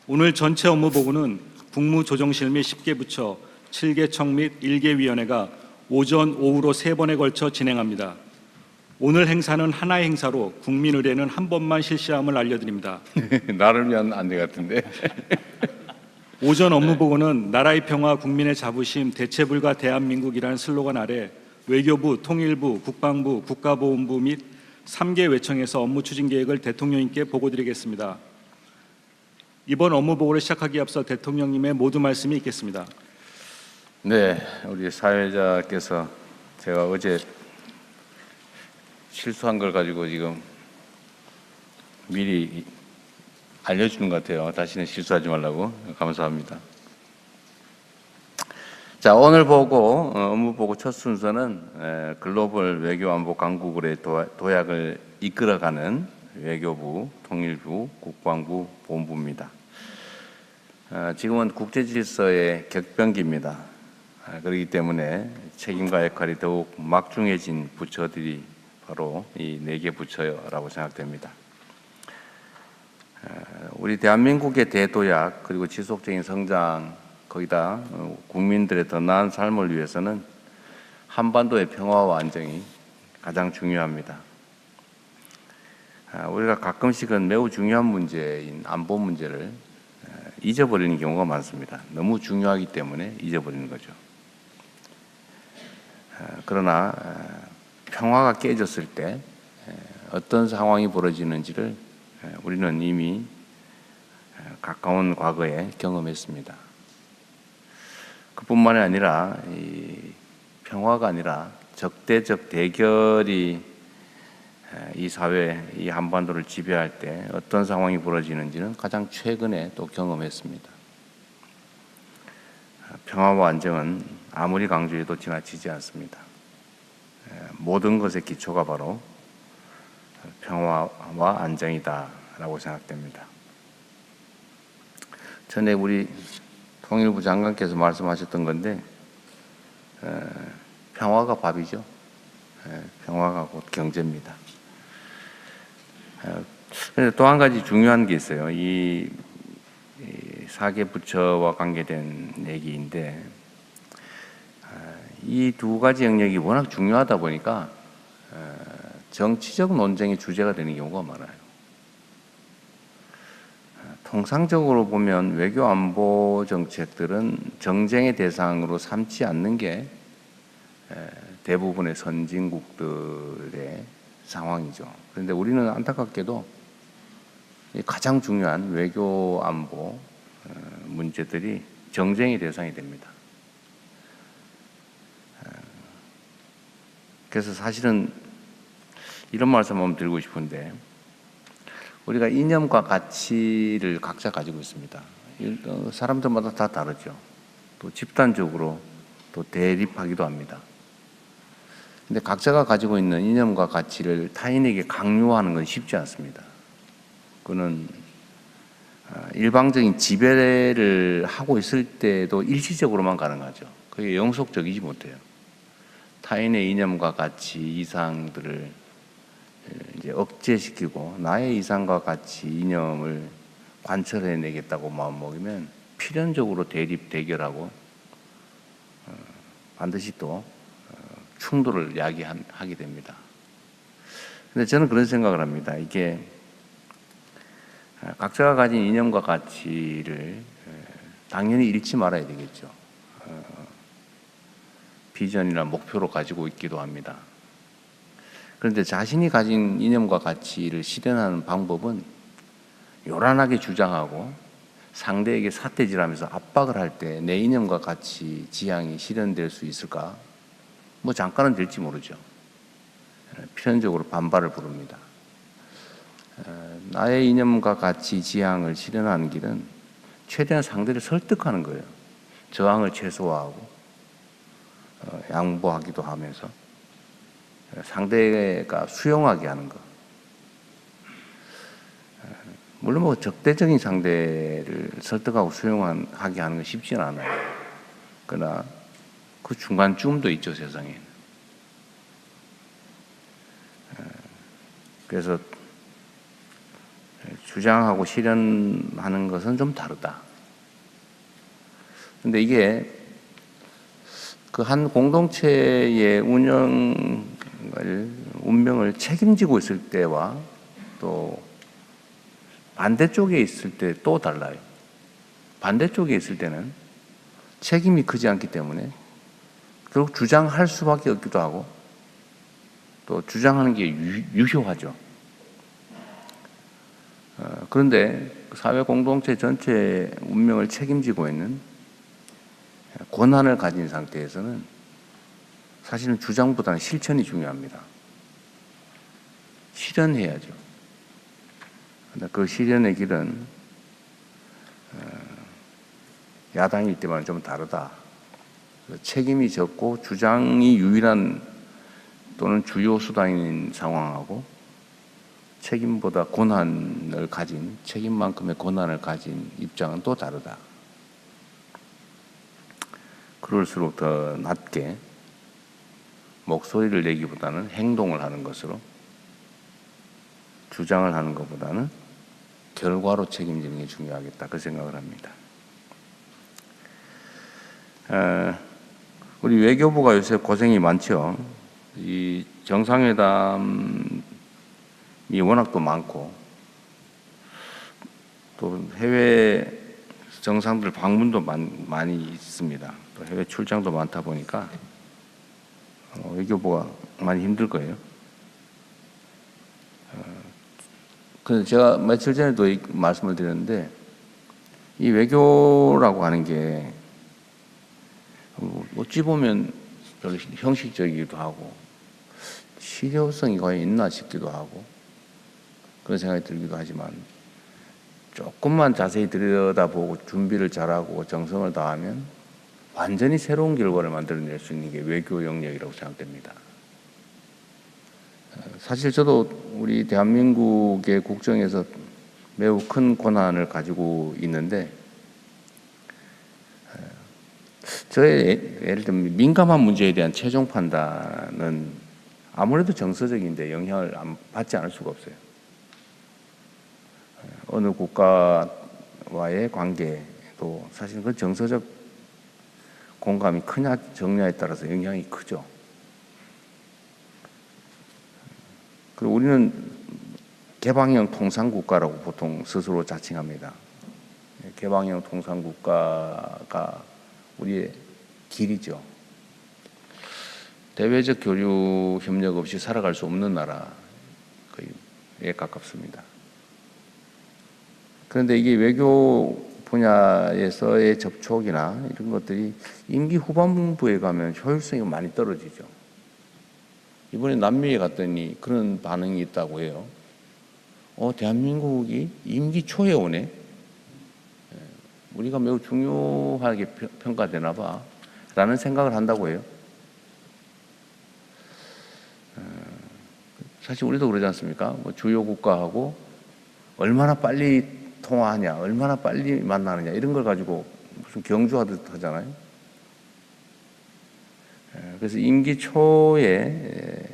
오늘 전체 업무 보고는 국무조정실 및 10개 부처, 7개 청 및 1개 위원회가 오전, 오후로 3번에 걸쳐 진행합니다. 오늘 행사는 하나의 행사로 국민 의례는 한 번만 실시함을 알려드립니다. 나를 위한 안내 같은데. 오전 업무 보고는 나라의 평화, 국민의 자부심, 대체불가 대한민국이라는 슬로건 아래 외교부, 통일부, 국방부, 국가보훈부 및 3개 외청에서 업무 추진 계획을 대통령님께 보고드리겠습니다. 이번 업무 보고를 시작하기 앞서 대통령님의 모두 말씀이 있겠습니다. 네, 우리 사회자께서 제가 어제 실수한 걸 가지고 지금 미리 알려주는 것 같아요. 다시는 실수하지 말라고. 감사합니다. 자, 오늘 보고 업무 보고 첫 순서는 글로벌 외교안보 강국의 도약을 이끌어가는 외교부, 통일부, 국방부, 보훈부입니다. 지금은 국제질서의 격변기입니다. 그렇기 때문에 책임과 역할이 더욱 막중해진 부처들이 바로 이 4개 부처라고 생각됩니다. 우리 대한민국의 대도약 그리고 지속적인 성장, 거기다 국민들의 더 나은 삶을 위해서는 한반도의 평화와 안정이 가장 중요합니다. 우리가 가끔씩은 매우 중요한 문제인 안보 문제를 잊어버리는 경우가 많습니다. 너무 중요하기 때문에 잊어버리는 거죠. 그러나 평화가 깨졌을 때 어떤 상황이 벌어지는지를 우리는 이미 가까운 과거에 경험했습니다. 그뿐만이 아니라 이 평화가 아니라 적대적 대결이 이 사회, 이 한반도를 지배할 때 어떤 상황이 벌어지는지는 가장 최근에 또 경험했습니다. 평화와 안정은 아무리 강조해도 지나치지 않습니다. 모든 것의 기초가 바로 평화와 안정이다라고 생각됩니다. 전에 우리 통일부 장관께서 말씀하셨던 건데 평화가 밥이죠. 평화가 곧 경제입니다. 그런데 또 한 가지 중요한 게 있어요. 이 4개 부처와 관계된 얘기인데 이 두 가지 영역이 워낙 중요하다 보니까 정치적 논쟁의 주제가 되는 경우가 많아요. 통상적으로 보면 외교 안보 정책들은 정쟁의 대상으로 삼지 않는 게 대부분의 선진국들의 상황이죠. 그런데 우리는 안타깝게도 가장 중요한 외교 안보 문제들이 정쟁의 대상이 됩니다. 그래서 사실은 이런 말씀 한번 드리고 싶은데 우리가 이념과 가치를 각자 가지고 있습니다. 사람들마다 다 다르죠. 또 집단적으로 또 대립하기도 합니다. 근데 각자가 가지고 있는 이념과 가치를 타인에게 강요하는 건 쉽지 않습니다. 그거는 일방적인 지배를 하고 있을 때도 일시적으로만 가능하죠. 그게 영속적이지 못해요. 타인의 이념과 가치, 이상들을 이제 억제시키고 나의 이상과 가치, 이념을 관철해내겠다고 마음먹으면 필연적으로 대립, 대결하고 반드시 또 충돌을 야기하게 됩니다. 근데 저는 그런 생각을 합니다. 이게 각자가 가진 이념과 가치를 당연히 잃지 말아야 되겠죠. 비전이나 목표로 가지고 있기도 합니다. 그런데 자신이 가진 이념과 가치를 실현하는 방법은 요란하게 주장하고 상대에게 삿대질하면서 압박을 할 때 내 이념과 가치, 지향이 실현될 수 있을까? 뭐 잠깐은 될지 모르죠. 필연적으로 반발을 부릅니다. 나의 이념과 가치, 지향을 실현하는 길은 최대한 상대를 설득하는 거예요. 저항을 최소화하고 양보하기도 하면서 상대가 수용하게 하는 것. 물론 뭐 적대적인 상대를 설득하고 수용하게 하는 건 쉽지는 않아요. 그러나 그 중간쯤도 있죠, 세상에는. 그래서 주장하고 실현하는 것은 좀 다르다. 근데 이게 그 한 공동체의 운명을 책임지고 있을 때와 또 반대쪽에 있을 때 또 달라요. 반대쪽에 있을 때는 책임이 크지 않기 때문에 결국 주장할 수밖에 없기도 하고 또 주장하는 게 유효하죠. 그런데 사회 공동체 전체의 운명을 책임지고 있는 권한을 가진 상태에서는 사실은 주장보다는 실천이 중요합니다. 실현해야죠. 근데 그 실현의 길은 야당일 때와는 좀 다르다. 책임이 적고 주장이 유일한 또는 주요 수단인 상황하고 책임보다 권한을 가진, 책임만큼의 권한을 가진 입장은 또 다르다. 그럴수록 더 낮게 목소리를 내기보다는 행동을 하는 것으로, 주장을 하는 것보다는 결과로 책임지는 게 중요하겠다, 그 생각을 합니다. 우리 외교부가 요새 고생이 많죠. 이 정상회담이 워낙 또 많고 또 해외 정상들 방문도 많이 있습니다. 또 해외 출장도 많다 보니까 외교부가 많이 힘들 거예요. 그래서 제가 며칠 전에도 말씀을 드렸는데 이 외교라고 하는 게 어찌 보면 별로 형식적이기도 하고 실효성이 과연 있나 싶기도 하고 그런 생각이 들기도 하지만 조금만 자세히 들여다보고 준비를 잘하고 정성을 다하면 완전히 새로운 결과를 만들어낼 수 있는 게 외교 영역이라고 생각됩니다. 사실 저도 우리 대한민국의 국정에서 매우 큰 권한을 가지고 있는데 저의 예를 들면 민감한 문제에 대한 최종 판단은 아무래도 정서적인데 영향을 받지 않을 수가 없어요. 어느 국가와의 관계도 사실 그 정서적 공감이 크냐 적냐에 따라서 영향이 크죠. 그리고 우리는 개방형 통상국가라고 보통 스스로 자칭합니다. 개방형 통상국가가 우리의 길이죠. 대외적 교류 협력 없이 살아갈 수 없는 나라에 가깝습니다. 그런데 이게 외교 분야에서의 접촉이나 이런 것들이 임기 후반부에 가면 효율성이 많이 떨어지죠. 이번에 남미에 갔더니 그런 반응이 있다고 해요. 대한민국이 임기 초에 오네. 우리가 매우 중요하게 평가되나 봐 라는 생각을 한다고 해요. 사실 우리도 그러지 않습니까? 주요 국가하고 얼마나 빨리 통화하냐, 얼마나 빨리 만나느냐 이런 걸 가지고 무슨 경주하듯 하잖아요. 그래서 임기 초에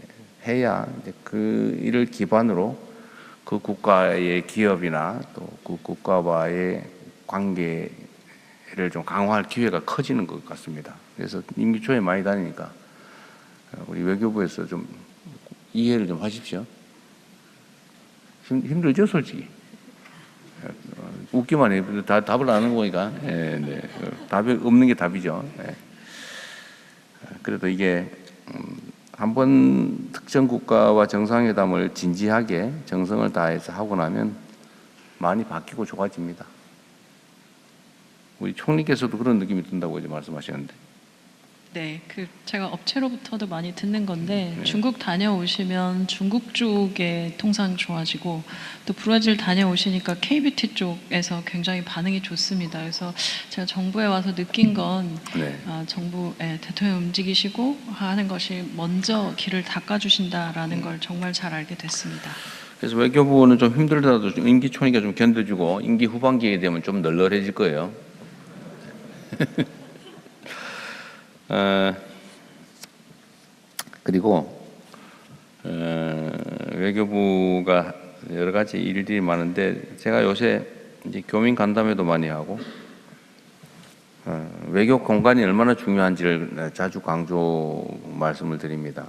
해야 이제 그 일을 기반으로 그 국가의 기업이나 또 그 국가와의 관계를 좀 강화할 기회가 커지는 것 같습니다. 그래서 임기 초에 많이 다니니까 우리 외교부에서 좀 이해를 좀 하십시오. 힘들죠, 솔직히. 웃기만 해. 답을 안 하는 거니까. 네. 답이 없는 게 답이죠. 네. 그래도 이게 한번 특정 국가와 정상회담을 진지하게 정성을 다해서 하고 나면 많이 바뀌고 좋아집니다. 우리 총리께서도 그런 느낌이 든다고 이제 말씀하시는데. 네, 제가 업체로부터도 많이 듣는 건데 중국 다녀오시면 중국 쪽의 통상 좋아지고 또 브라질 다녀오시니까 KBT 쪽에서 굉장히 반응이 좋습니다. 그래서 제가 정부에 와서 느낀 건 정부 대통령 움직이시고 하는 것이 먼저 길을 닦아주신다라는 걸 정말 잘 알게 됐습니다. 그래서 외교부는 좀 힘들더라도 좀 임기 초니까 좀 견뎌주고 임기 후반기에 되면 좀 널널해질 거예요. 외교부가 여러 가지 일들이 많은데 제가 요새 이제 교민 간담회도 많이 하고 외교 공간이 얼마나 중요한지를 자주 강조 말씀을 드립니다.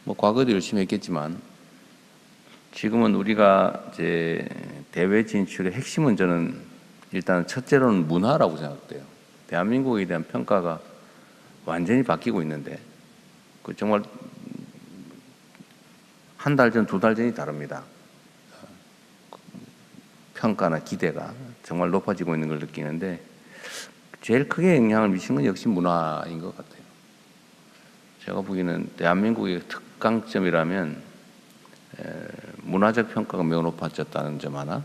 뭐 과거도 열심히 했겠지만 지금은 우리가 이제 대외 진출의 핵심은 저는 일단 첫째로는 문화라고 생각돼요. 대한민국에 대한 평가가 완전히 바뀌고 있는데 그 정말 한 달 전, 두 달 전이 다릅니다. 평가나 기대가 정말 높아지고 있는 걸 느끼는데 제일 크게 영향을 미치는 건 역시 문화인 것 같아요. 제가 보기에는 대한민국의 특강점이라면 문화적 평가가 매우 높아졌다는 점 하나,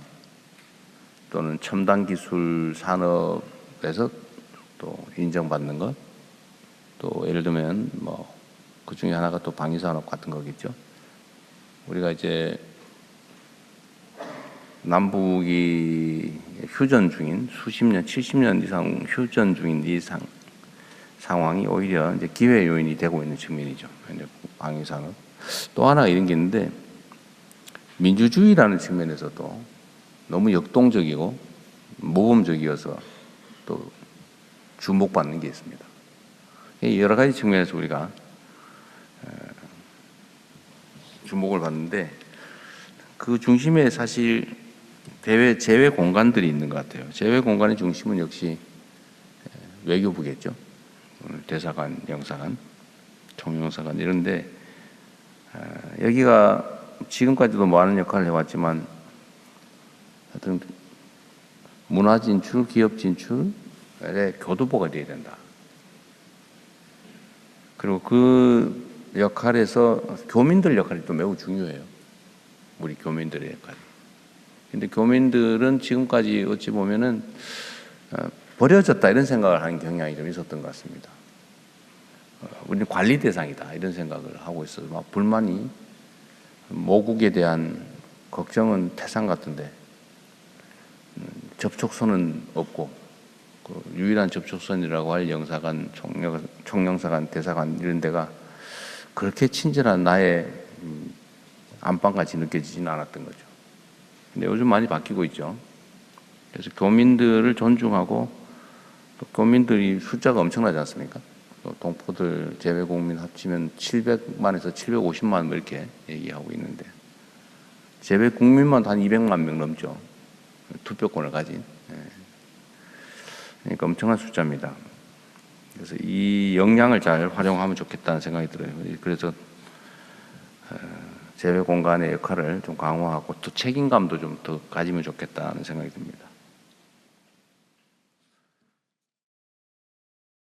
또는 첨단 기술 산업에서 또 인정받는 것, 또 예를 들면 뭐 그 중에 하나가 또 방위 산업 같은 거겠죠. 우리가 이제 남북이 휴전 중인 수십 년, 70년 이상 휴전 중인 이 상황이 오히려 이제 기회 요인이 되고 있는 측면이죠. 방위 산업. 또 하나 이런 게 있는데 민주주의라는 측면에서도 너무 역동적이고 모범적이어서 또 주목받는 게 있습니다. 여러 가지 측면에서 우리가 주목을 받는데 그 중심에 사실 제외 공간들이 있는 것 같아요. 제외 공간의 중심은 역시 외교부겠죠. 대사관, 영사관, 총영사관 이런데 여기가 지금까지도 많은 역할을 해왔지만 하여튼 문화 진출, 기업 진출의 교두보가 되어야 된다. 그리고 그 역할에서 교민들 역할이 또 매우 중요해요. 우리 교민들의 역할이. 근데 교민들은 지금까지 어찌 보면은 버려졌다 이런 생각을 하는 경향이 좀 있었던 것 같습니다. 우리는 관리 대상이다 이런 생각을 하고 있어요. 막 불만이 모국에 대한 걱정은 태산 같은데 접촉선은 없고 그 유일한 접촉선이라고 할 영사관, 총영사관, 대사관 이런 데가 그렇게 친절한 나의 안방같이 느껴지지는 않았던 거죠. 근데 요즘 많이 바뀌고 있죠. 그래서 교민들을 존중하고 또 교민들이 숫자가 엄청나지 않습니까? 또 동포들 제외 국민 합치면 700만에서 750만 뭐 이렇게 얘기하고 있는데 제외 국민만 한 200만 명 넘죠. 투표권을 가진. 그러니까 엄청난 숫자입니다. 그래서 이 역량을 잘 활용하면 좋겠다는 생각이 들어요. 그래서 제외 공간의 역할을 좀 강화하고 또 책임감도 좀 더 가지면 좋겠다는 생각이 듭니다.